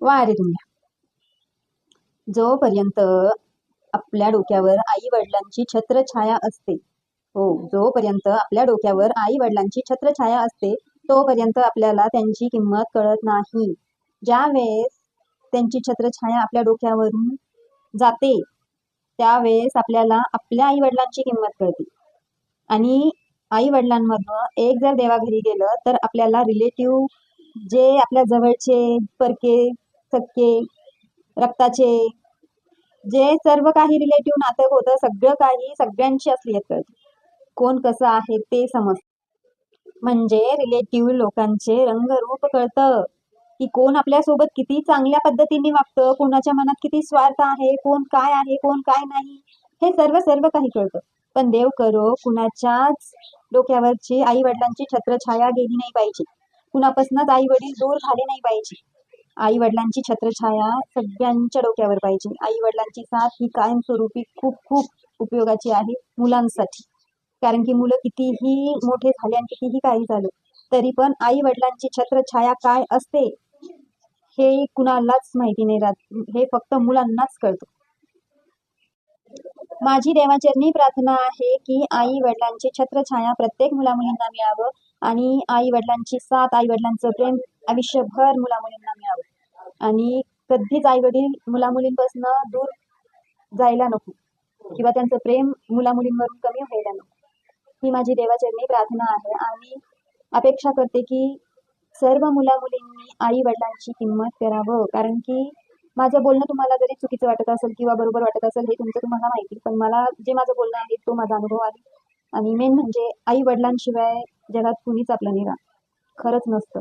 वा रे तुम्ही. जोपर्यंत आपल्या डोक्यावर आई वडिलांची छत्रछाया असते, हो, जोपर्यंत आपल्या डोक्यावर आई वडिलांची छत्रछाया असते तोपर्यंत आपल्याला त्यांची किंमत कळत नाही. ज्या वेळेस त्यांची छत्रछाया आपल्या डोक्यावरून जाते त्यावेळेस आपल्याला आपल्या आई वडिलांची किंमत कळते. आणि आई वडिलांमधनं एक जर देवाघरी गेलं तर आपल्याला रिलेटिव्ह, जे आपल्या जवळचे, परके, सख्खे, रक्ताचे, जे सर्व काही रिलेटिव्ह नातं होतं, सगळं काही सगळ्यांची असलीयत कळते. कोण कसं आहे ते समजतं. म्हणजे रिलेटिव्ह लोकांचे रंगरूप कळतं, की कोण आपल्यासोबत किती चांगल्या पद्धतीने वागतं, कोणाच्या मनात किती स्वार्थ आहे, कोण काय आहे, कोण काय नाही, हे सर्व सर्व काही कळतं. पण देव करो कुणाच्याच डोक्यावरची आई वडिलांची छत्रछाया गेली नाही पाहिजे, कुणापासूनच आई वडील दूर झाले नाही पाहिजे. आई वडिलांची छत्रछाया सगळ्यांच्या डोक्यावर पाहिजे. आई वडिलांची साथ ही कायमस्वरूपी खूप खूप उपयोगाची आहे मुलांसाठी. कारण की मुलं कितीही मोठे झाले आणि कितीही काही झालं तरी पण आई वडिलांची छत्रछाया काय असते हे कुणालाच माहिती नाही राहत, हे फक्त मुलांनाच कळतं. माझी देवाचरणी प्रार्थना आहे की आई वडिलांची छत्रछाया प्रत्येक मुलामुलींना मिळावं आणि आई वडिलांची साथ, आई वडिलांचं प्रेम आयुष्यभर मुलामुलींना मिळावं. आणि कधीच आई वडील मुलामुलींपासून दूर जायला नको किंवा त्यांचं प्रेम मुलामुलींवरून कमी व्हायला नको, ही माझी देवाचरणी प्रार्थना आहे. आणि अपेक्षा करते की सर्व मुलामुलींनी आई वडिलांची किंमत करावं. कारण की माझं बोलणं तुम्हाला जरी चुकीचं वाटत असेल किंवा बरोबर वाटत असेल हे तुमचं तुम्हाला माहिती, पण मला जे माझं बोलणं आहे तो माझा अनुभव आहे. आणि मेन म्हणजे आई वडिलांशिवाय जगात कुणीच आपलं नाही राहत, खरंच नसतं.